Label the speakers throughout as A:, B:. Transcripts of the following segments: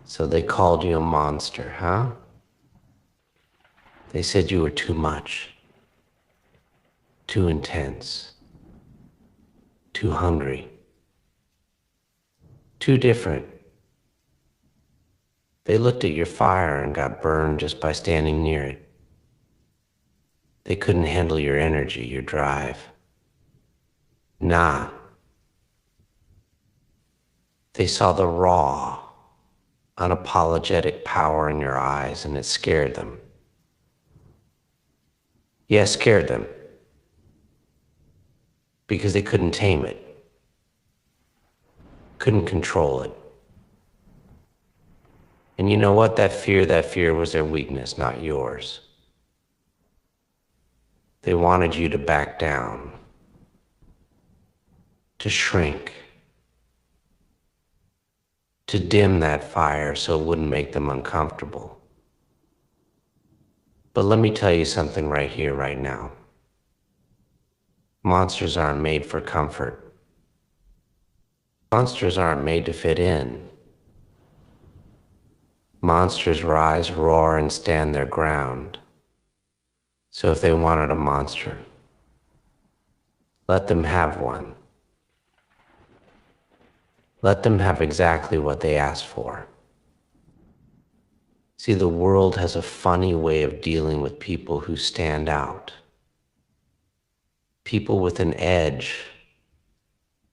A: So they called you a monster, huh? They said you were too much, too intense, too hungry, too different. They looked at your fire and got burned just by standing near it. They couldn't handle your energy, your drive. Nah. They saw the raw, unapologetic power in your eyes, and it scared them. Yeah, scared them. Because they couldn't tame it. Couldn't control it. And you know what? That fear was their weakness, not yours. They wanted you to back down, to shrink, to dim that fire so it wouldn't make them uncomfortable. But let me tell you something right here, right now. Monsters aren't made for comfort. Monsters aren't made to fit in. Monsters rise, roar, and stand their ground. So if they wanted a monster, let them have one. Let them have exactly what they asked for. See, the world has a funny way of dealing with people who stand out. People with an edge,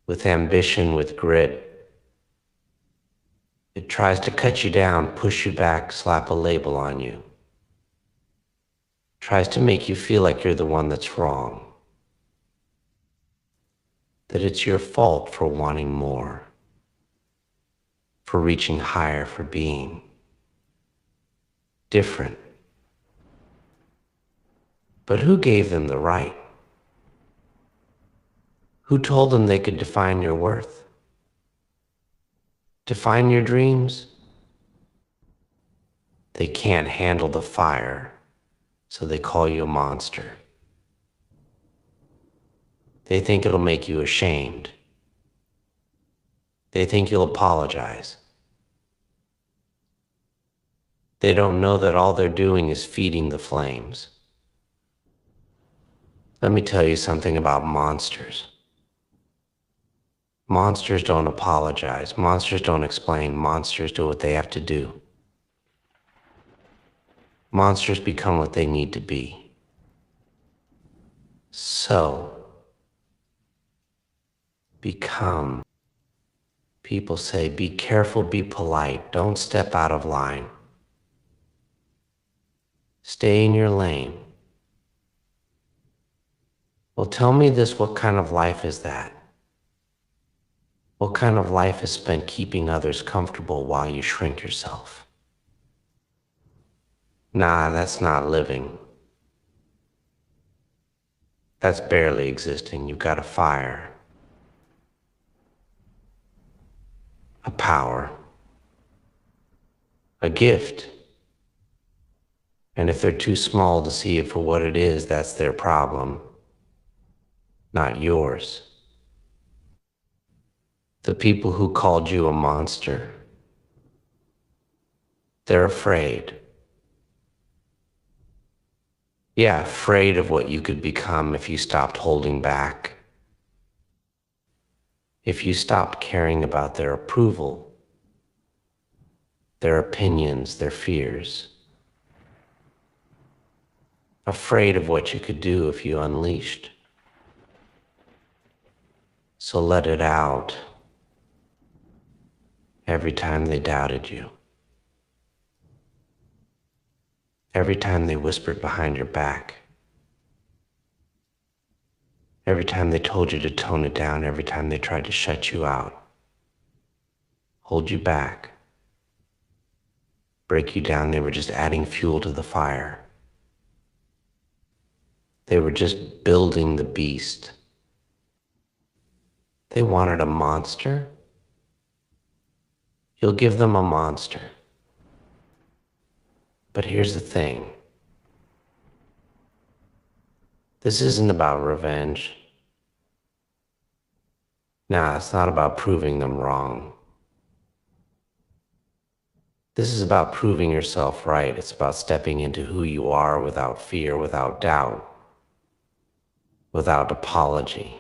A: with ambition, with grit. It tries to cut you down, push you back, slap a label on you. Tries to make you feel like you're the one that's wrong. That it's your fault for wanting more, for reaching higher, for being different. But who gave them the right? Who told them they could define your worth? Define your dreams? They can't handle the fire, so they call you a monster. They think it'll make you ashamed. They think you'll apologize. They don't know that all they're doing is feeding the flames. Let me tell you something about monsters. Monsters don't apologize. Monsters don't explain. Monsters do what they have to do. Monsters become what they need to be. So, become. People say, be careful, be polite, don't step out of line. Stay in your lane. Well, tell me this, what kind of life is that? What kind of life is spent keeping others comfortable while you shrink yourself? Nah, that's not living. That's barely existing. You've got a fire, a power, a gift. And if they're too small to see it for what it is, that's their problem, not yours. The people who called you a monster, they're afraid. Yeah, afraid of what you could become if you stopped holding back. If you stopped caring about their approval, their opinions, their fears. Afraid of what you could do if you unleashed. So let it out every time they doubted you. Every time they whispered behind your back. Every time they told you to tone it down, every time they tried to shut you out, hold you back, break you down, they were just adding fuel to the fire. They were just building the beast. They wanted a monster. You'll give them a monster. But here's the thing. This isn't about revenge. Nah, it's not about proving them wrong. This is about proving yourself right. It's about stepping into who you are without fear, without doubt, without apology.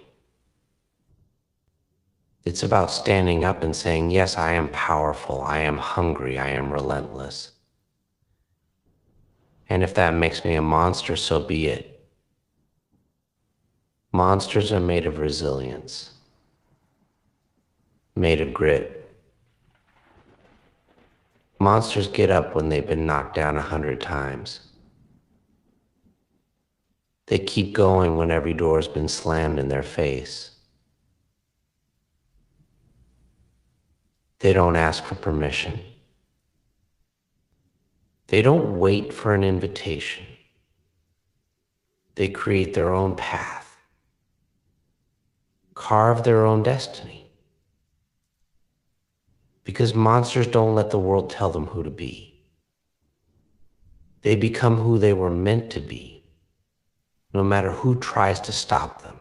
A: It's about standing up and saying, yes, I am powerful, I am hungry, I am relentless. And if that makes me a monster, so be it. Monsters are made of resilience, made of grit. Monsters get up when they've been knocked down 100 times. They keep going when every door's been slammed in their face. They don't ask for permission. They don't wait for an invitation. They create their own path, carve their own destiny. Because monsters don't let the world tell them who to be. They become who they were meant to be, no matter who tries to stop them.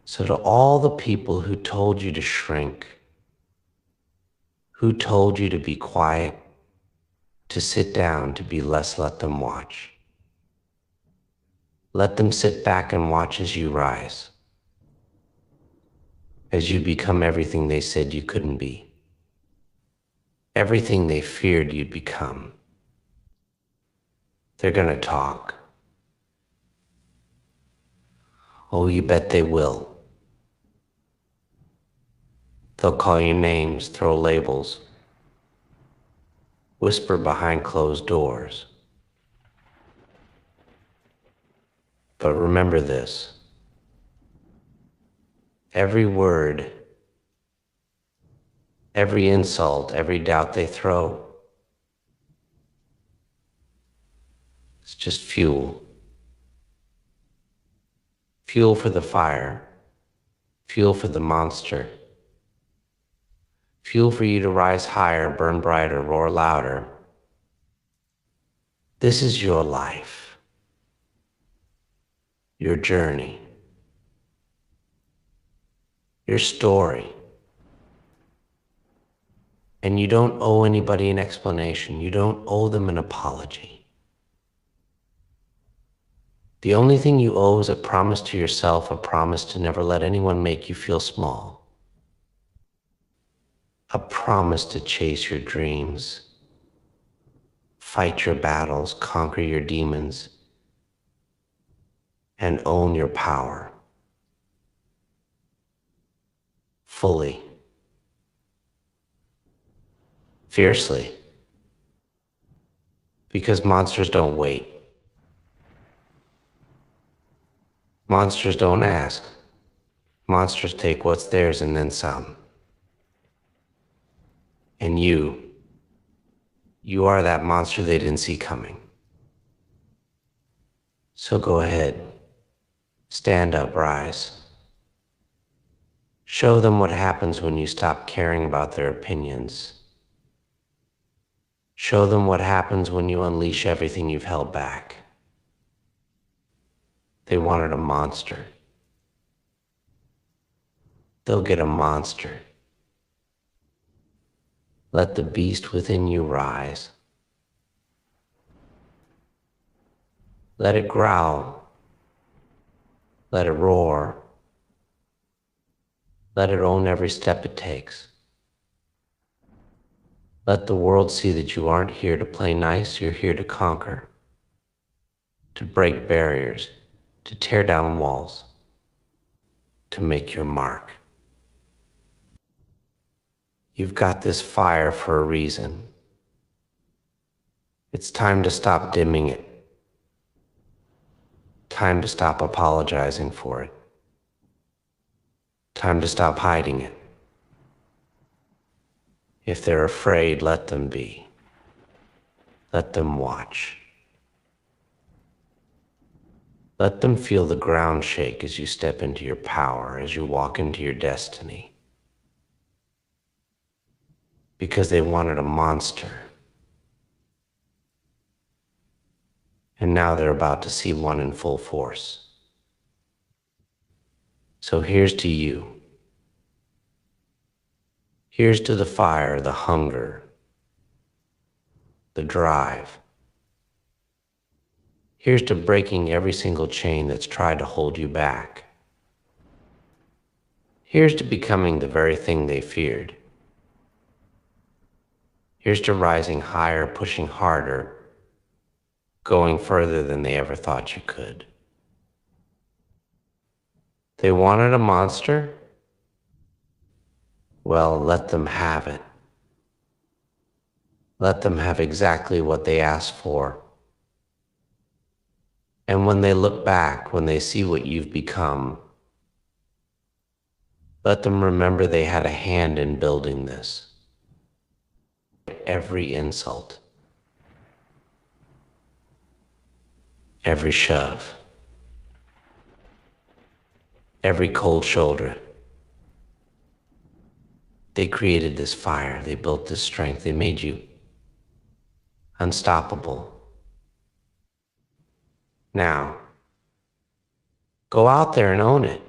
A: So to all the people who told you to shrink, who told you to be quiet, to sit down, to be less, let them watch. Let them sit back and watch as you rise, as you become everything they said you couldn't be, everything they feared you'd become. They're gonna talk. Oh, you bet they will. They'll call you names, throw labels, whisper behind closed doors. But remember this. Every word, every insult, every doubt they throw, it's just fuel. Fuel for the fire, fuel for the monster, fuel for you to rise higher, burn brighter, roar louder. This is your life, your journey, your story. And you don't owe anybody an explanation. You don't owe them an apology. The only thing you owe is a promise to yourself, a promise to never let anyone make you feel small. A promise to chase your dreams, fight your battles, conquer your demons, and own your power. Fully. Fiercely. Because monsters don't wait. Monsters don't ask. Monsters take what's theirs and then some. And you are that monster they didn't see coming. So go ahead. Stand up, rise. Show them what happens when you stop caring about their opinions. Show them what happens when you unleash everything you've held back. They wanted a monster. They'll get a monster. Let the beast within you rise. Let it growl. Let it roar. Let it own every step it takes. Let the world see that you aren't here to play nice, you're here to conquer, to break barriers, to tear down walls, to make your mark. You've got this fire for a reason. It's time to stop dimming it. Time to stop apologizing for it. Time to stop hiding it. If they're afraid, let them be. Let them watch. Let them feel the ground shake as you step into your power, as you walk into your destiny. Because they wanted a monster. And now they're about to see one in full force. So here's to you. Here's to the fire, the hunger, the drive. Here's to breaking every single chain that's tried to hold you back. Here's to becoming the very thing they feared. Here's to rising higher, pushing harder, going further than they ever thought you could. They wanted a monster? Well, let them have it. Let them have exactly what they asked for. And when they look back, when they see what you've become, let them remember they had a hand in building this. Every insult, every shove, every cold shoulder. They created this fire, they built this strength, they made you unstoppable. Now, go out there and own it.